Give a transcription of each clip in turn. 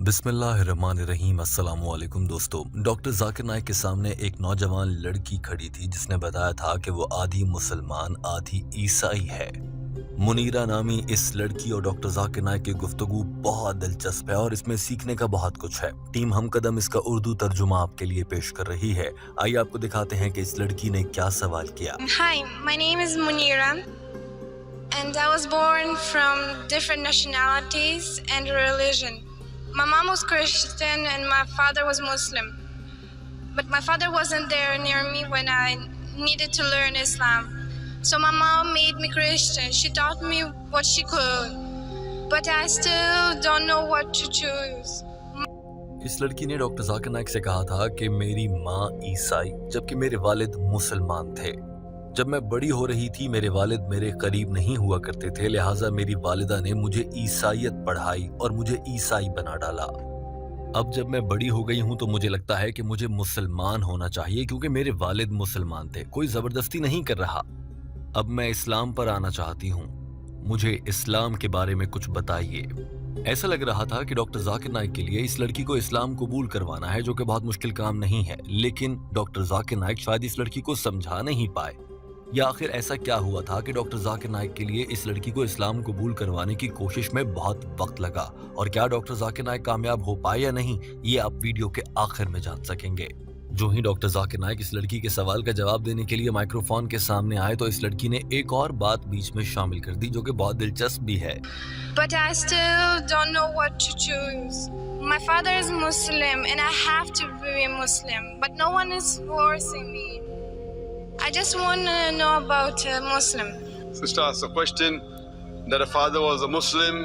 बिस्मिल्लाहिर्रहमानिर्रहीम। अस्सलाम वालेकुम दोस्तों। डॉक्टर जाकिर नाइक के सामने एक नौजवान लड़की खड़ी थी जिसने बताया था कि वो आधी मुसलमान आधी ईसाई है। मुनीरा नामी इस लड़की और डॉक्टर जाकिर नाइक की गुफ्तगू बहुत दिलचस्प है और इसमें सीखने का बहुत कुछ है। टीम हम कदम इसका उर्दू तर्जुमा आपके लिए पेश कर रही है। आइए आपको दिखाते हैं कि इस लड़की ने क्या सवाल किया। Hi, my name is Munira and I was born from different nationalities and religion. My mom was Christian and my father was Muslim. But my father wasn't there near me when I needed to learn Islam. So my mom made me Christian. She taught me what she could. But I still don't know what to choose. इस लड़की ने doctor Zakir Naik से कहा था कि मेरी माँ ईसाई जबकि मेरे वालिद मुसलमान थे। जब मैं बड़ी हो रही थी मेरे वालिद मेरे करीब नहीं हुआ करते थे, लिहाजा मेरी वालिदा ने मुझे ईसाईयत पढ़ाई और मुझे ईसाई बना डाला। अब जब मैं बड़ी हो गई हूँ तो मुझे लगता है कि मुझे मुसलमान होना चाहिए क्योंकि मेरे वालिद मुसलमान थे, कोई जबरदस्ती नहीं कर रहा। अब मैं इस्लाम पर आना चाहती हूँ, मुझे इस्लाम के बारे में कुछ बताइए। ऐसा लग रहा था कि डॉक्टर जाकिर नाइक के लिए इस लड़की को इस्लाम कबूल करवाना है, जो कि बहुत मुश्किल काम नहीं है, लेकिन डॉक्टर जाकिर नाइक शायद इस लड़की को समझा नहीं पाए। या आखिर ऐसा क्या हुआ था कि डॉक्टर जाकिर नाइक के लिए इस लड़की को इस्लाम कबूल करवाने की कोशिश में बहुत वक्त लगा, और क्या डॉक्टर जाकिर नाइक कामयाब हो पाए या नहीं, ये आप वीडियो के आखिर में जान सकेंगे। जो ही डॉक्टर जाकिर नाइक इस लड़की के सवाल का जवाब देने के लिए माइक्रोफोन के सामने आए तो इस लड़की ने एक और बात बीच में शामिल कर दी जो कि बहुत दिलचस्प भी है। But I still don't know what to choose. My father is Muslim and I have to be a Muslim, but no one is forcing me. I just want to know about a Muslim. Sister asked a question that a father was a Muslim.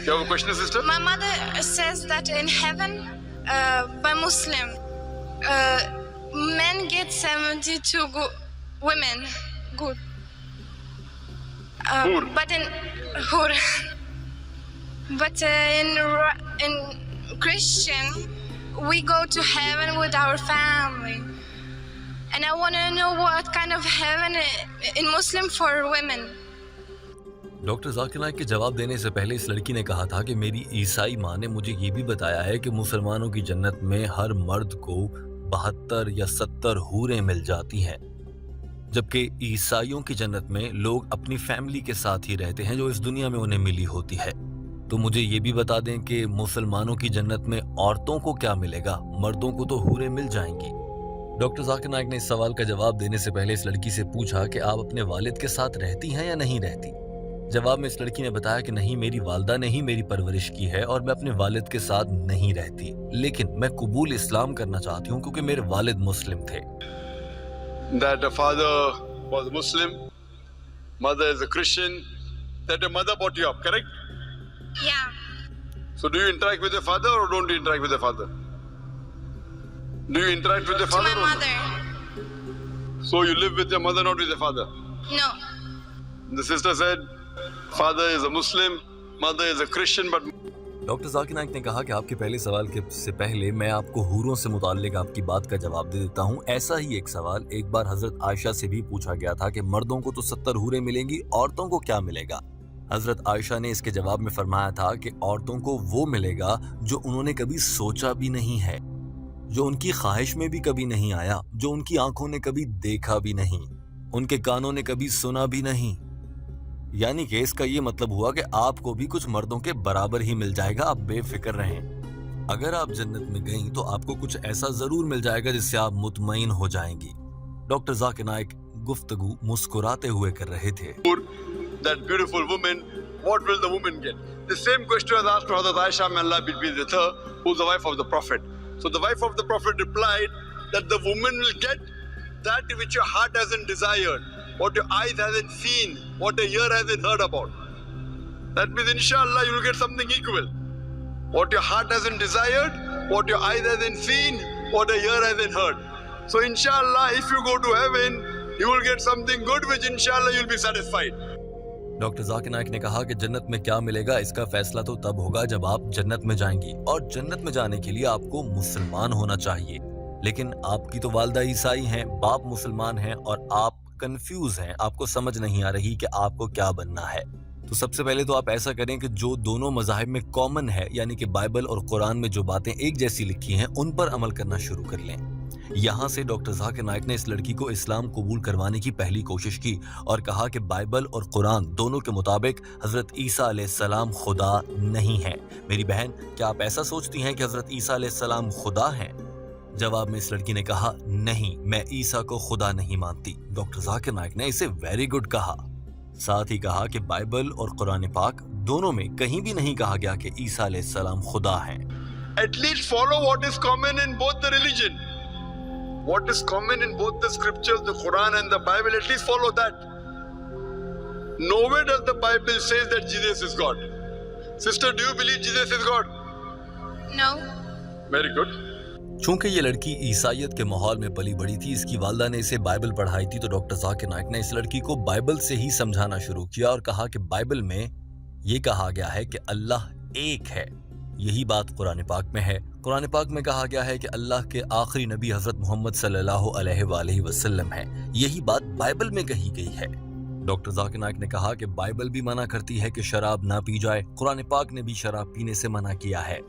You have a question, sister? My mother says that in heaven, by Muslim, men get 72 women. Good. Hur. But in Hur. But in Christian, we go to heaven with our family. And I want to know what kind of heaven in Muslim for women. Doctor Zakir Naik के जवाब देने से पहले इस लड़की ने कहा था कि मेरी ईसाई माँ ने मुझे ये भी बताया है कि मुसलमानों की जन्नत में हर मर्द को 72 या 70 हूरें मिल जाती हैं, जबकि ईसाइयों की जन्नत में लोग अपनी फैमिली के साथ ही रहते हैं जो इस दुनिया में उन्हें मिली होती है। तो मुझे ये भी बता दें कि मुसलमानों की जन्नत में औरतों को क्या मिलेगा, मर्दों को तो हूरें मिल जाएंगी। डॉक्टर जाकिर नाइक ने इस सवाल का जवाब देने से पहले इस लड़की से पूछा कि आप अपने वालिद के साथ रहती हैं या नहीं रहती। जवाब में इस लड़की ने बताया कि नहीं, मेरी वालिदा ने ही मेरी परवरिश की है और मैं अपने वालिद के साथ नहीं रहती, लेकिन मैं कबूल इस्लाम करना चाहती हूँ क्योंकि मेरे वालिद मुस्लिम थे। That the father was a Muslim, mother is a Christian, that your mother brought you up, correct? Yeah. So do you interact with your father or don't you interact with your father? Do you interact with your To father? my or mother. So you live with your mother, not with your father? No. The sister said, father is a Muslim, mother is a Christian, but doctor Zakir Naik ने कहा कि आपके पहले सवाल के से पहले मैं आपको हूरों से मुताल्लिक आपकी बात का जवाब दे देता हूँ। ऐसा ही एक सवाल एक बार हजरत आयशा से भी पूछा गया था कि मर्दों को तो 70 हूरें मिलेंगी, औरतों को क्या मिलेगा। हजरत आयशा ने इसके जवाब में फरमाया था कि औरतों को वो मिलेगा जो उन्होंने कभी सोचा भी नहीं है, जो उनकी ख्वाहिश में भी कभी नहीं आया, जो उनकी आंखों ने कभी देखा भी नहीं, उनके कानों ने कभी सुना भी नहीं। यानी कि इसका ये मतलब हुआ कि आपको भी कुछ मर्दों के बराबर ही मिल जाएगा, आप बेफिक्र रहें। अगर आप जन्नत में गईं तो आपको कुछ ऐसा जरूर मिल जाएगा जिससे आप मुतमईन हो जाएंगी। डॉक्टर जाकिर नाइक गुफ्तगू मुस्कुराते हुए कर रहे थे। that beautiful woman, what will the woman get? The same question was asked to Hazrat Aisha, may Allah be pleased with her, who's the wife of the Prophet. So the wife of the Prophet replied that the woman will get that which your heart hasn't desired, what your eyes hasn't seen, what your ear hasn't heard about. That means inshallah you will get something equal. What your heart hasn't desired, what your eyes hasn't seen, what your ear hasn't heard. So inshallah if you go to heaven, you will get something good which inshallah you'll be satisfied. Doctor Zakir Naik ने कहा कि जन्नत में क्या मिलेगा इसका फैसला तो तब होगा जब आप जन्नत में जाएंगी, और जन्नत में जाने के लिए आपको मुसलमान होना चाहिए। लेकिन आपकी तो वालिदा ईसाई हैं, बाप मुसलमान हैं और आप कंफ्यूज हैं, आपको समझ नहीं आ रही कि आपको क्या बनना है। तो सबसे पहले तो आप ऐसा करें कि जो दोनों मज़ाहिब में कॉमन है, यानी कि बाइबल और कुरान में जो बातें एक जैसी लिखी हैं, उन पर अमल करना शुरू कर लें। यहाँ से डॉक्टर जाकिर नाइक ने इस लड़की को इस्लाम कबूल करवाने की पहली कोशिश की और कहा कि बाइबल और कुरान दोनों के मुताबिक हजरत ईसा अलैहिस्सलाम खुदा नहीं है। मेरी बहन, क्या आप ऐसा सोचती हैं कि हजरत ईसा अलैहिस्सलाम खुदा हैं? जवाब में इस लड़की ने कहा, नहीं, मैं ईसा को खुदा नहीं मानती। डॉक्टर जाकिर नाइक ने इसे वेरी गुड कहा। साथ ही कहा कि बाइबल और कुरान पाक दोनों में कहीं भी नहीं कहा गया कि ईसा अलैहिस्सलाम खुदा हैं। At least follow what is common in both the religion. What is common in both the scriptures, the Quran and the Bible, at least follow that. Nowhere does the Bible says that Jesus is God. Sister, do you believe Jesus is God? No. Very good. चूंकि ये लड़की ईसाइयत के माहौल में पली बड़ी थी, इसकी वालदा ने इसे बाइबल पढ़ाई थी, तो डॉक्टर जाकिर नाइक ने इस लड़की को बाइबल से ही समझाना शुरू किया और कहा कि बाइबल में ये कहा गया है कि अल्लाह एक है। यही बात कुरान पाक में है। कुरान पाक में कहा गया है कि अल्लाह के आखिरी नबी हजरत मोहम्मद सल्लल्लाहु अलैहि वसल्लम है। यही बात बाइबल में कही गई है। डॉक्टर जाकिर नाइक ने कहा कि बाइबल भी मना करती है कि शराब ना पी जाए, कुरान पाक ने भी शराब पीने से मना किया है।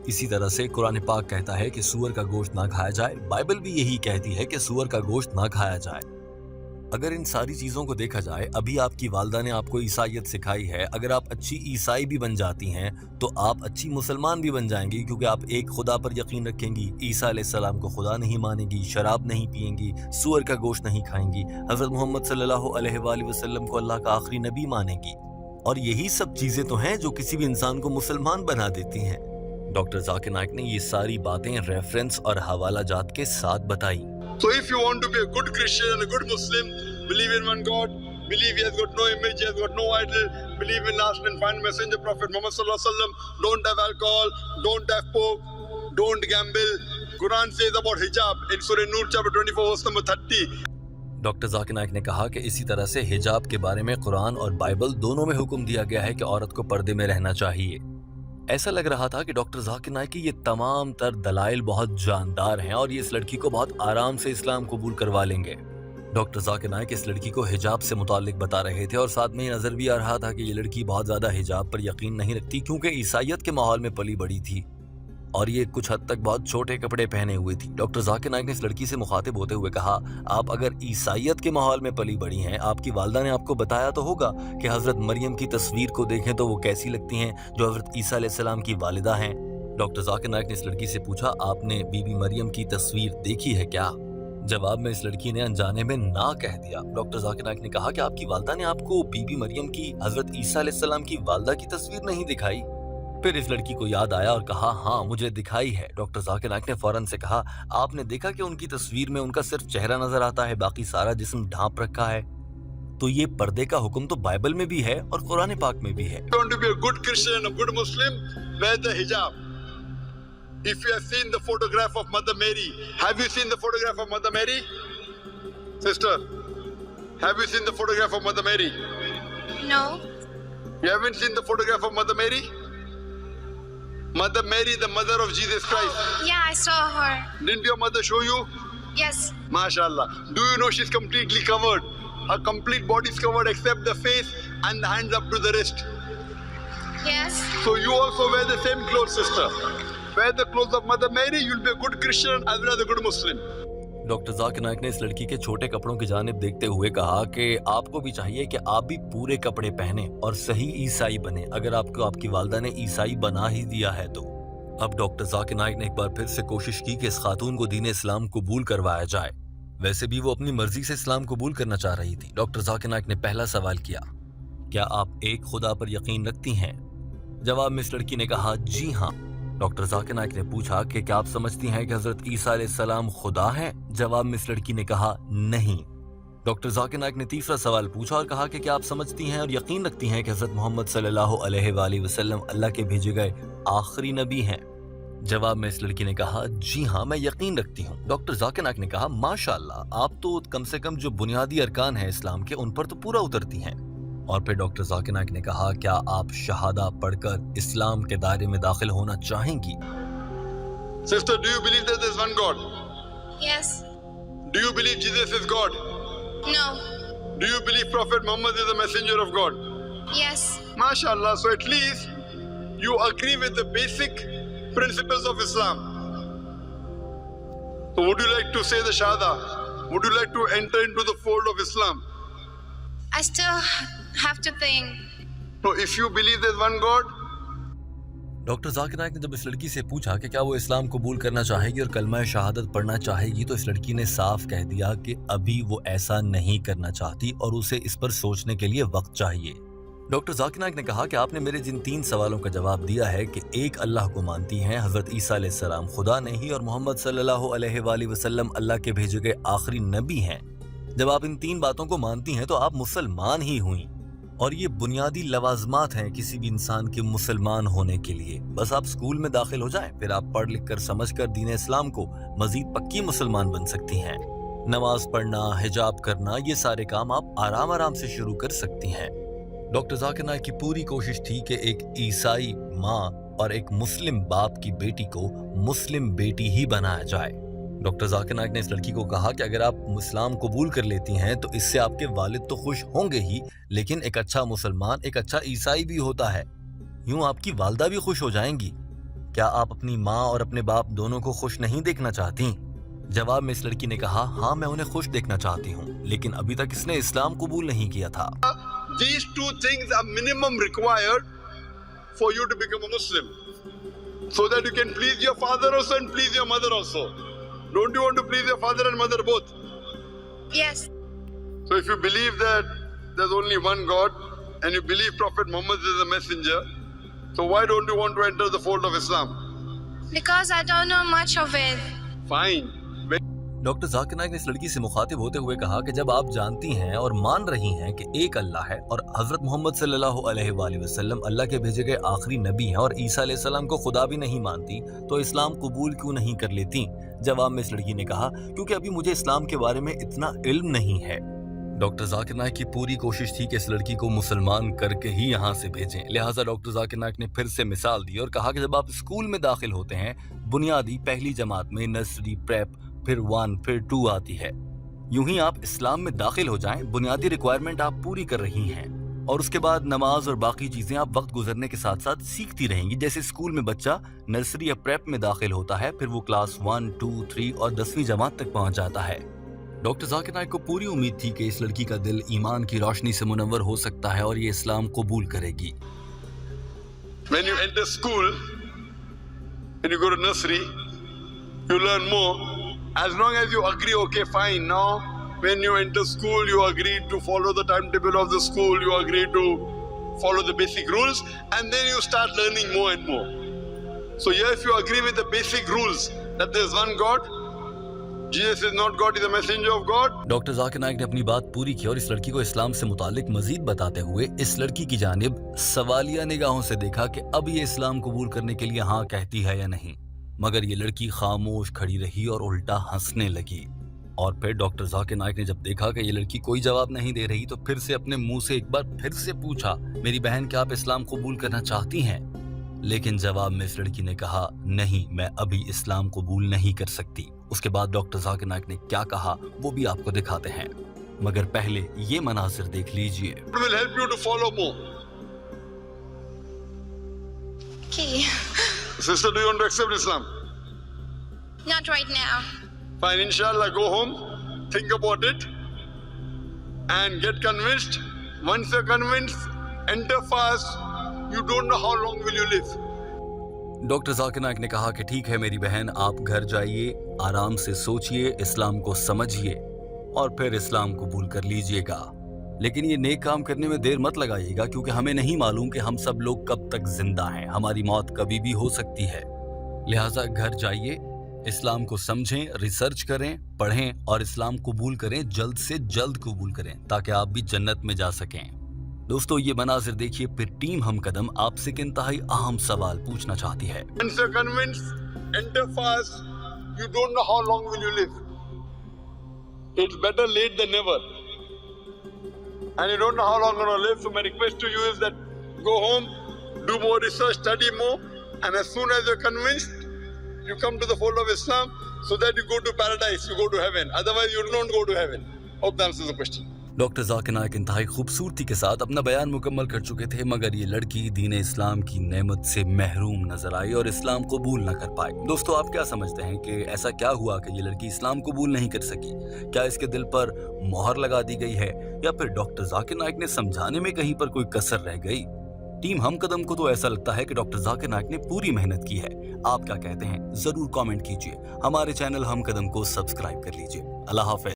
इसी तरह से कुरान पाक कहता है कि सूअर का गोश्त ना खाया जाए, बाइबल भी यही कहती है कि सूअर का गोश्त ना खाया जाए। अगर इन सारी चीजों को देखा जाए, अभी आपकी वालदा ने आपको ईसाइयत सिखाई है। अगर आप अच्छी ईसाई भी बन जाती हैं तो आप अच्छी मुसलमान भी बन जाएंगी, क्योंकि आप एक खुदा पर यकीन रखेंगी, ईसा अलैहिस्सलाम को खुदा नहीं मानेंगी, शराब नहीं पिएंगी, सूअर का गोश्त नहीं खाएंगी, हजरत मोहम्मद सल्लल्लाहु अलैहि वसल्लम को अल्लाह का आखिरी नबी मानेंगी। और यही सब चीजें तो हैं जो किसी भी इंसान को मुसलमान बना देती हैं। डॉक्टर जाकिर नाइक ने ये सारी बातें रेफरेंस और हवाला जात के साथ बताई। So if you want to be a good Christian and a good Muslim, believe in one God, believe he has got no image, he has got no idol, believe in last and final messenger Prophet Muhammad sallallahu alaihi wasallam, don't have alcohol, don't have pork, don't gamble. Quran says about hijab in Surah Nur chapter 24 verse number 30. Doctor Zakir Naik ने कहा कि इसी तरह से हिजाब के बारे में कुरान और बाइबल दोनों में हुक्म दिया गया है कि औरत को पर्दे में रहना चाहिए। ऐसा लग रहा था कि डॉक्टर जाकिर नाइक की ये तमाम तर दलाइल बहुत जानदार हैं और ये इस लड़की को बहुत आराम से इस्लाम कबूल करवा लेंगे। डॉक्टर जाकिर नाइक इस लड़की को हिजाब से मुताल्लिक बता रहे थे और साथ में ये नजर भी आ रहा था कि ये लड़की बहुत ज्यादा हिजाब पर यकीन नहीं रखती, क्योंकि ईसाइयत के माहौल में पली बड़ी थी और ये कुछ हद तक बहुत छोटे कपड़े पहने हुए थी। डॉक्टर जाकिर नाइक ने इस लड़की से मुखातिब होते हुए कहा, आप अगर ईसाइयत के माहौल में पली बड़ी हैं, आपकी वालदा ने आपको बताया तो होगा कि हजरत मरियम की तस्वीर को देखें तो वो कैसी लगती हैं, जो हजरत ईसा अलैहिस्सलाम की वालिदा हैं। डॉक्टर जाकिर नाइक ने इस लड़की से पूछा, आपने बीबी मरियम की तस्वीर देखी है क्या? जवाब में इस लड़की ने अनजाने में ना कह दिया। डॉक्टर जाकिर नाइक ने कहा कि आपकी वालदा ने आपको बीबी मरियम की हजरत ईसा अलैहिस्सलाम की वालदा की तस्वीर नहीं दिखाई? फिर इस लड़की को याद आया और कहा, हाँ मुझे दिखाई है। डॉक्टर जाकिर नाइक ने फौरन से कहा, आपने देखा कि उनकी तस्वीर में उनका सिर्फ चेहरा नजर आता है, बाकी सारा जिस्म ढांप रखा है? तो ये पर्दे का हुक्म तो बाइबल में भी है और कुरान पाक में भी है। If you want to be a good Christian and a good Muslim, wear the hijab. If you have seen the photograph of Mother Mary, have you seen the photograph of Mother Mary? Sister, have you seen the photograph of Mother Mary? No. You haven't seen the photograph of Mother Mary? Mother Mary, the mother of Jesus Christ. Yeah, I saw her. Didn't your mother show you? Yes. MashaAllah. Do you know she's completely covered? Her complete body is covered except the face and the hands up to the wrist. Yes. So you also wear the same clothes, sister. Wear the clothes of Mother Mary, you'll be a good Christian as well as a good Muslim. Doctor Zakir Naik ने इस लड़की के छोटे कपड़ों की जानिब देखते हुए कहा कि आपको भी चाहिए कि आप भी पूरे कपड़े पहने और सही ईसाई बने, अगर आपको आपकी वालदा ने ईसाई बना ही दिया है तो। अब डॉक्टर जाकिर नाइक ने एक बार फिर से कोशिश की कि इस खातून को दीन इस्लाम कबूल करवाया जाए। वैसे भी वो अपनी मर्जी से इस्लाम कबूल करना चाह रही थी। डॉक्टर जाकिर नाइक ने पहला सवाल किया, क्या आप एक खुदा पर यकीन रखती हैं? जवाब में इस लड़की ने कहा, जी हाँ। डॉक्टर जाकिर नाइक ने पूछा कि क्या आप समझती हैं कि हजरत ईसा अलैहिस्सलाम खुदा हैं? जवाब में इस लड़की ने कहा, नहीं। डॉक्टर जाकिर नाइक ने तीसरा सवाल पूछा और कहा कि क्या आप समझती हैं और यकीन रखती हैं कि हजरत मोहम्मद सल्लल्लाहु अलैहि वसल्लम अल्लाह के भेजे गए आखिरी नबी हैं? जवाब में इस लड़की ने कहा, जी हाँ मैं यकीन रखती हूँ। डॉक्टर जाकिर नाइक ने कहा, माशाअल्लाह, आप तो कम से कम जो बुनियादी अरकान हैं इस्लाम के, उन पर तो पूरा उतरती हैं। और फिर डॉक्टर जाकिर नाइक ने कहा, क्या आप शहादा पढ़कर इस्लाम के दायरे में दाखिल होना चाहेंगी? Sister, do you believe that there is one God? Yes. Do you believe Jesus is God? No. Do you believe Prophet Muhammad is a messenger of God? Yes. MashaAllah. So at least you agree with the basic principles of Islam. So would you like to say the Shahada? Would you like to enter into the fold of Islam? I still have to think. So if you believe there's one God, doctor Zakir Naik ने जब इस लड़की से पूछा कि क्या वो इस्लाम कबूल करना चाहेगी और कलमा शहादत पढ़ना चाहेगी, तो इस लड़की ने साफ कह दिया कि अभी वो ऐसा नहीं करना चाहती और उसे इस पर सोचने के लिए वक्त चाहिए। डॉक्टर जाकिर नाइक ने कहा कि आपने मेरे जिन 3 सवालों का जवाब दिया है कि एक अल्लाह को मानती हैं, हजरत ईसा अलैहिस्सलाम खुदा नहीं और मोहम्मद सल्लल्लाहु अलैहि वसल्लम अल्लाह के भेजे गए आखिरी नबी हैं। जब आप इन 3 बातों को मानती हैं तो आप मुसलमान ही हुई, और ये बुनियादी लवाजमात हैं किसी भी इंसान के मुसलमान होने के लिए। बस आप स्कूल में दाखिल हो जाएं, फिर आप पढ़ लिख कर समझ कर दीन इस्लाम को मजीद पक्की मुसलमान बन सकती हैं। नमाज पढ़ना, हिजाब करना, ये सारे काम आप आराम आराम से शुरू कर सकती हैं। डॉक्टर जाकिर नाइक की पूरी कोशिश थी कि एक ईसाई माँ और एक मुस्लिम बाप की बेटी को मुस्लिम बेटी ही बनाया जाए। डॉक्टर जाकिर नाइक ने इस लड़की को कहा कि अगर आप इस्लाम कबूल कर लेती हैं तो इससे आपके वालिद तो खुश होंगे ही, लेकिन एक अच्छा मुसलमान, एक अच्छा ईसाई भी होता है, यूं आपकी वालदा भी खुश हो जाएंगी। क्या आप अपनी माँ और अपने बाप दोनों को खुश नहीं देखना चाहती? जवाब में इस लड़की ने कहा, हाँ मैं उन्हें खुश देखना चाहती हूँ, लेकिन अभी तक इसने इस्लाम कबूल नहीं किया था। these 2 things are minimum required for you to become a Muslim, so that you can please your father also and please your mother also. Don't you want to please your father and mother both? Yes. So if you believe that there's only one God and you believe Prophet Muhammad is a messenger, so why don't you want to enter the fold of Islam? Because I don't know much of it. Fine. Doctor Zakir Naik ने इस लड़की से मुखातिब होते हुए कहा कि जब आप जानती हैं और मान रही हैं कि एक अल्लाह है और हजरत मोहम्मद सल्लल्लाहु अलैहि वसल्लम अल्लाह के भेजे गए आखिरी नबी हैं और ईसा अलैहिस्सलाम को खुदा भी नहीं मानती, तो इस्लाम कबूल क्यों नहीं कर लेती? जवाब में इस लड़की ने कहा, क्योंकि अभी मुझे इस्लाम के बारे में इतना इल्म नहीं है। डॉक्टर जाकिर नाइक की पूरी कोशिश थी कि इस लड़की को मुसलमान करके ही यहाँ से भेजें। लिहाजा डॉक्टर जाकिर नाइक ने फिर से मिसाल दी और कहा कि जब आप स्कूल में दाखिल होते हैं, बुनियादी पहली जमात में नर्सरी, प्रेप, फिर 1, फिर 2 आती है, यूं ही आप इस्लाम में दाखिल हो जाएं, बुनियादी रिक्वायरमेंट आप पूरी कर रही हैं और उसके बाद नमाज और बाकी चीजें आप वक्त गुजरने के साथ साथ सीखती रहेंगी। जैसे स्कूल में बच्चा नर्सरी या प्रेप में दाखिल होता है, फिर वो क्लास 1, 2, 3 और 10वीं जमात तक पहुंच जाता है। डॉक्टर जाकिर नाइक को पूरी उम्मीद थी कि इस लड़की का दिल ईमान की रोशनी से मुनव्वर हो सकता है और ये इस्लाम कबूल करेगी। When you enter school, when you go to nursery, you learn more. As long as you agree, okay, fine. Now, when you enter school, you agree to follow the timetable of the school, you agree to follow the basic rules, and then you start learning more and more. So here, if you agree with the basic rules that there is one God, Jesus is not God, he is a messenger of God. Doctor Zakir Naik ने अपनी बात पूरी की और इस लड़की को इस्लाम से मुतालिक मजीद बताते हुए इस लड़की की जानिब सवालिया निगाहों से देखा कि अब ये इस्लाम कबूल करने के लिए हाँ कहती है या नहीं, मगर ये लड़की खामोश खड़ी रही और उल्टा हंसने लगी। और फिर डॉक्टर जाकिर नाइक ने जब देखा कि ये लड़की कोई जवाब नहीं दे रही, तो फिर से अपने मुंह से एक बार फिर से पूछा, मेरी बहन क्या आप इस्लाम कबूल करना चाहती हैं? लेकिन जवाब में इस लड़की ने कहा, नहीं, मैं अभी इस्लाम कबूल नहीं कर सकती। उसके बाद डॉक्टर जाकिर नाइक ने क्या कहा वो भी आपको दिखाते हैं, मगर पहले ये मनाजिर देख लीजिए। It will help you to follow more. Okay. Sister, do you want to accept Islam? Not right now. Fine, inshallah, go home, think about it, and get convinced. Once you're convinced, enter fast. You don't know how long will you live. Doctor Zakir Naik ने कहा कि ठीक है मेरी बहन, आप घर जाइए, आराम से सोचिए, इस्लाम को समझिए और फिर इस्लाम कबूल कर लीजिएगा। लेकिन ये नेक काम करने में देर मत लगाइएगा, क्योंकि हमें नहीं मालूम कि हम सब लोग कब तक जिंदा हैं, हमारी मौत कभी भी हो सकती है। लिहाजा घर जाइए, इस्लाम को समझें, रिसर्च करें, पढ़ें और इस्लाम कबूल करें, जल्द से जल्द कबूल करें, ताकि आप भी जन्नत में जा सकें। दोस्तों, ये मनाजिर देखिए, फिर टीम हम कदम आपसे एक इंतहाई अहम सवाल पूछना चाहती है। Once you're convinced, enter fast. You don't know how long will you live. It's better late than never. And you don't know how long you're going to live. So my request to you is that go home, do more research, study more, and as soon as you're convinced, you come to the fold of Islam so that you go to paradise, you go to heaven. Otherwise, you don't go to heaven. Hope that answers the question. Doctor Zakir Naik इंतहाई खूबसूरती के साथ अपना बयान मुकम्मल कर चुके थे, मगर ये लड़की दीन इस्लाम की नेमत से महरूम नजर आई और इस्लाम कबूल न कर पाई। दोस्तों, आप क्या समझते हैं कि ऐसा क्या हुआ कि ये लड़की इस्लाम कबूल नहीं कर सकी? क्या इसके दिल पर मोहर लगा दी गई है, या फिर डॉक्टर जाकिर नाइक ने समझाने में कहीं पर कोई कसर रह गई? टीम हम कदम को तो ऐसा लगता है कि डॉक्टर जाकिर नाइक ने पूरी मेहनत की है। आप क्या कहते हैं? जरूर कमेंट कीजिए। हमारे चैनल हम कदम को सब्सक्राइब कर लीजिए। अल्लाह हाफ़िज़।